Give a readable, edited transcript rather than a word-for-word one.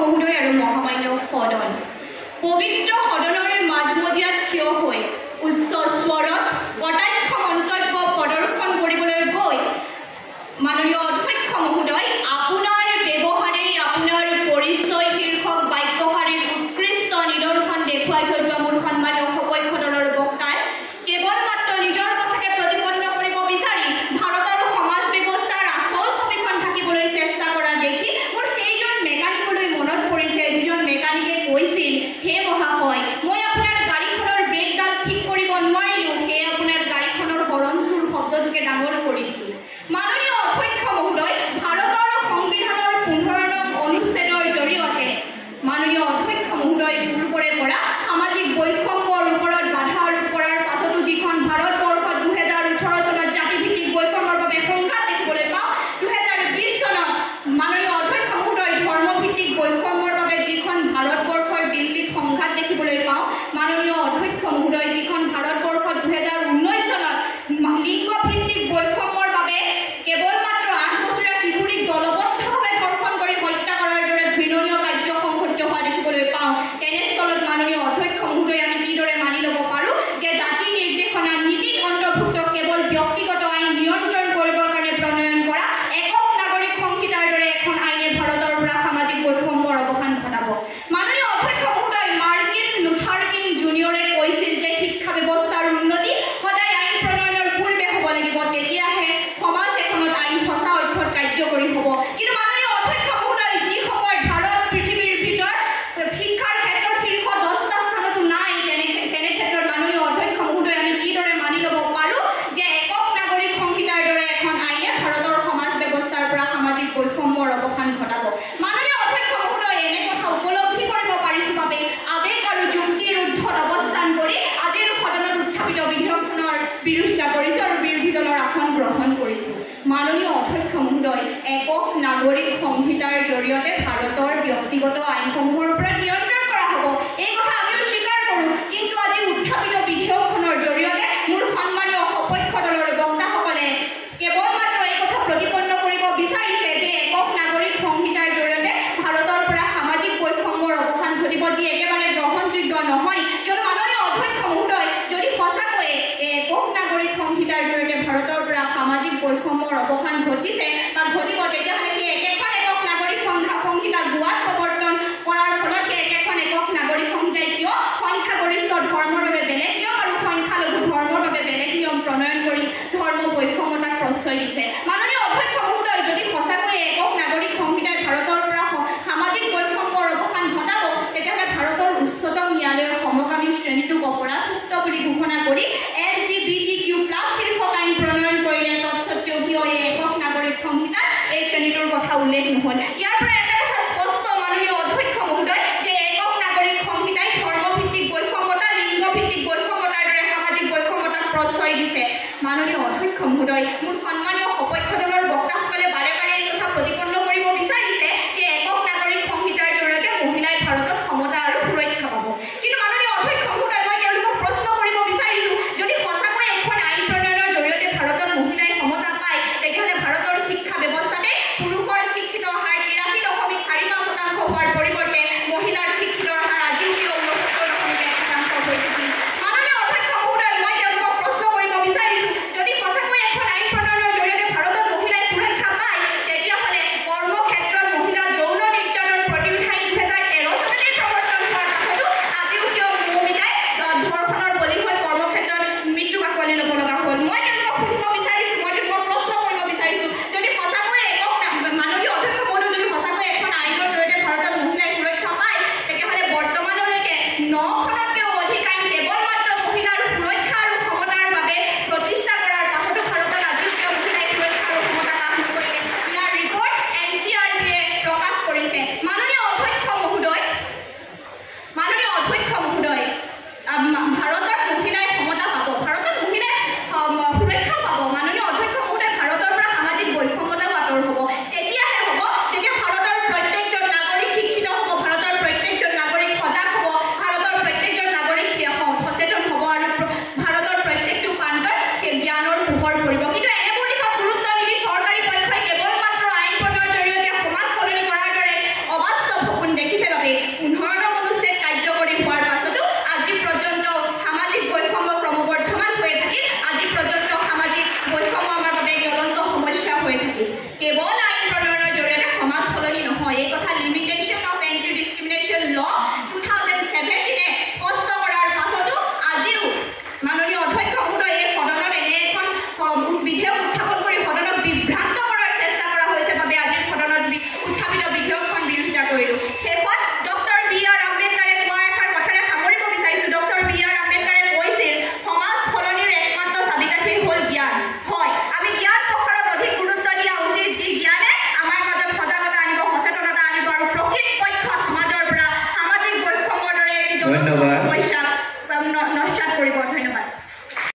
মহোদয় আৰু মহামান্য সদন, পবিত্ৰ সদনৰ মাজমজিয়াত থিয় হৈ উচ্চ স্বৰত কটাক্ষ মন্তব্য প্ৰদৰ্শন কৰিবলৈ গৈ মাননীয় অধ্যক্ষ মহোদয়, আপোনাৰ ব্যৱহাৰেই আপোনাৰ পৰিচয় শীৰ্ষক বাক্যশাৰীৰ উৎকৃষ্ট নিদৰ্শন দেখুৱাই থৈ যোৱা মোৰ সন্মানীয় সপক্ষ দলৰ বক্তাই কেৱল মাত্ৰ নিজৰ কথাকে প্ৰতিপন্ন কৰিব বিচাৰি ভাৰতৰ সমাজ ব্যৱস্থাৰ আচল ছবিখন থাকিবলৈ চেষ্টা কৰা দেখি মোৰ সেইজন মেকানিকলৈ মনত পৰিছে, যিজন মেকানিকে কৈছিল, হে মহাশয়, মই আপোনাৰ গাড়ীখনৰ ব্ৰেকডাল ঠিক কৰিব নোৱাৰিলোঁ, সেয়ে আপোনাৰ গাড়ীখনৰ হৰণটোৰ শব্দটোকে ডাঙৰ কৰি দিলোঁ। মাননীয় অধ্যক্ষ মহোদয়, ভাৰতৰ সংবিধানৰ 15 নং অনুচ্ছেদৰ জৰিয়তে মাননীয় অধ্যক্ষ মহোদয় পূৰ্বৰে পৰা সামাজিক বৈষম্যৰ ওপৰত বাধা আৰোপ কৰাৰ পাছতো যিখন ভাৰতবৰ্ষত 2018 চনত জাতিভিত্তিক বৈষম্যৰ বাবে সংঘাত দেখিবলৈ পাওঁ, 2020 চনত মাননীয় অধ্যক্ষ মহোদয় ধৰ্মভিত্তিক বৈষম্যৰ বাবে যিখন ভাৰতবৰ্ষৰ দিল্লীত সংঘাত দেখিবলৈ পাওঁ, মাননীয় অধ্যক্ষ মহোদয় যিখন ভাৰতবৰ্ষত 2019 চনত লিংগভিত্তিক বৈষম্যৰ বাবে কেৱল মাত্ৰ 8 বছৰীয়া কিশোৰীক দলবদ্ধভাৱে ধৰ্ষণ কৰি হত্যা কৰাৰ দৰে ঘৃণনীয় কাৰ্য সংঘটিত হোৱা দেখিবলৈ পাওঁ, তেনেস্থলত মাননীয় অধ্যক্ষ মহোদয় আমি কিদৰে মানি ল'ব পাৰোঁ যে জাতি নিৰ্দেশনা নীতিত অন্তৰ্ভুক্ত কেৱল ব্যক্তিগত আইন নিয়ন্ত্ৰণ কৰিবৰ কাৰণে প্ৰণয়ন কৰা একক নাগৰিক সংহিতাৰ দৰে এখন আইনে ভাৰতৰ পৰা সামাজিক বৈষম্যৰ অৱসান ঘটাব। মাননীয় অধ্যক্ষ মহোদয়, মাৰ্টিন লুথাৰ কিং জুনিয়ৰে কৈছিল যে শিক্ষা ব্যৱস্থাৰ উন্নতি সদায় আইন প্ৰণয়নৰ পূৰ্বে হ'ব লাগিব, তেতিয়াহে সমাজ এখনত আইন সঁচা অৰ্থত কাৰ্যকৰী হ'ব। কিন্তু মাননীয় অধ্যক্ষ মহোদয়, যি সময়ত ভাৰত পৃথিৱীৰ ভিতৰত শিক্ষাৰ ক্ষেত্ৰত শীৰ্ষ 10টা স্থানতো নাই, তেনে ক্ষেত্ৰত মাননীয় অধ্যক্ষ মহোদয় আমি কিদৰে মানি ল'ব পাৰোঁ যে একক নাগৰিক সংহিতাৰ দৰে এখন আইনে ভাৰতৰ সমাজ ব্যৱস্থাৰ পৰা সামাজিক বৈষম্যৰ অৱসান ঘটাব। মাননীয় অধ্যক্ষ মহোদয়, এনে কথা উপলব্ধি কৰিব পাৰিছোঁ বাবে আৱেগ আৰু যুক্তিৰ ঊৰ্ধত অৱস্থান কৰি আজিৰ সদনত উত্থাপিত বিধেয়কখনৰ বিৰোধিতা কৰিছোঁ আৰু বিৰোধী দলৰ আসন গ্ৰহণ কৰিছোঁ। মাননীয় অধ্যক্ষ মহোদয়, একক নাগৰিক সংহিতাৰ জৰিয়তে ভাৰতৰ ব্যক্তিগত আইনসমূহৰ ওপৰত নিয়ন্ত্ৰণ কৰা হ'ব, এই কথা আমিও স্বীকাৰ কৰোঁ, কিন্তু আজি উত্থাপিত বিধেয়কখনৰ জৰিয়তে মোৰ সন্মানীয় সপক্ষ দলৰ বক্তাসকলে কেৱল মাত্ৰ এই কথা প্ৰতিপন্ন কৰিব বিচাৰিছে যে একক নাগৰিক সংহিতাৰ জৰিয়তে ভাৰতৰ পৰা সামাজিক বৈষম্যৰ অৱসান ঘটিব, যি একেবাৰে গ্ৰহণযোগ্য নহয়। কিয়নো মাননীয় অধ্যক্ষ মহোদয়, যদি সঁচাকৈয়ে একক নাগৰিক সংহিতাৰ জৰিয়তে ভাৰতৰ পৰা সামাজিক বৈষম্যৰ অৱসান ঘটিছে বা ঘটিব, তেতিয়াহ'লে সেই একেখন একক নাগৰিক সংহিতা গোৱাত প্ৰৱৰ্তন কৰাৰ ফলত সেই একেখন একক নাগৰিক সংহিতাই কিয় সংখ্যাগৰিষ্ঠ ধৰ্মৰ বাবে বেলেগ নিয়ম আৰু সংখ্যালঘু ধৰ্মৰ বাবে বেলেগ নিয়ম প্ৰণয়ন কৰি ধৰ্ম বৈষম্যতাক প্ৰশ্ৰয় দিছে? মাননীয় অধ্যক্ষ মহোদয়, যদি সঁচাকৈয়ে একক নাগৰিক সংহিতাই ভাৰতৰ পৰা সামাজিক বৈষম্যৰ অৱসান ঘটাব, তেতিয়াহ'লে ভাৰতৰ উচ্চতম ন্যায়ালয়ৰ সমকামী শ্ৰেণীটোক অপৰাধমুক্ত বুলি ঘোষণা কৰি LGBTQ+ শীৰ্ষক আইন প্ৰণয়ন কৰিলে, তৎসত্ত্বেও কিয় এই একক নাগৰিক সংহিতাত এই শ্ৰেণীটোৰ কথা উল্লেখ নহ'ল?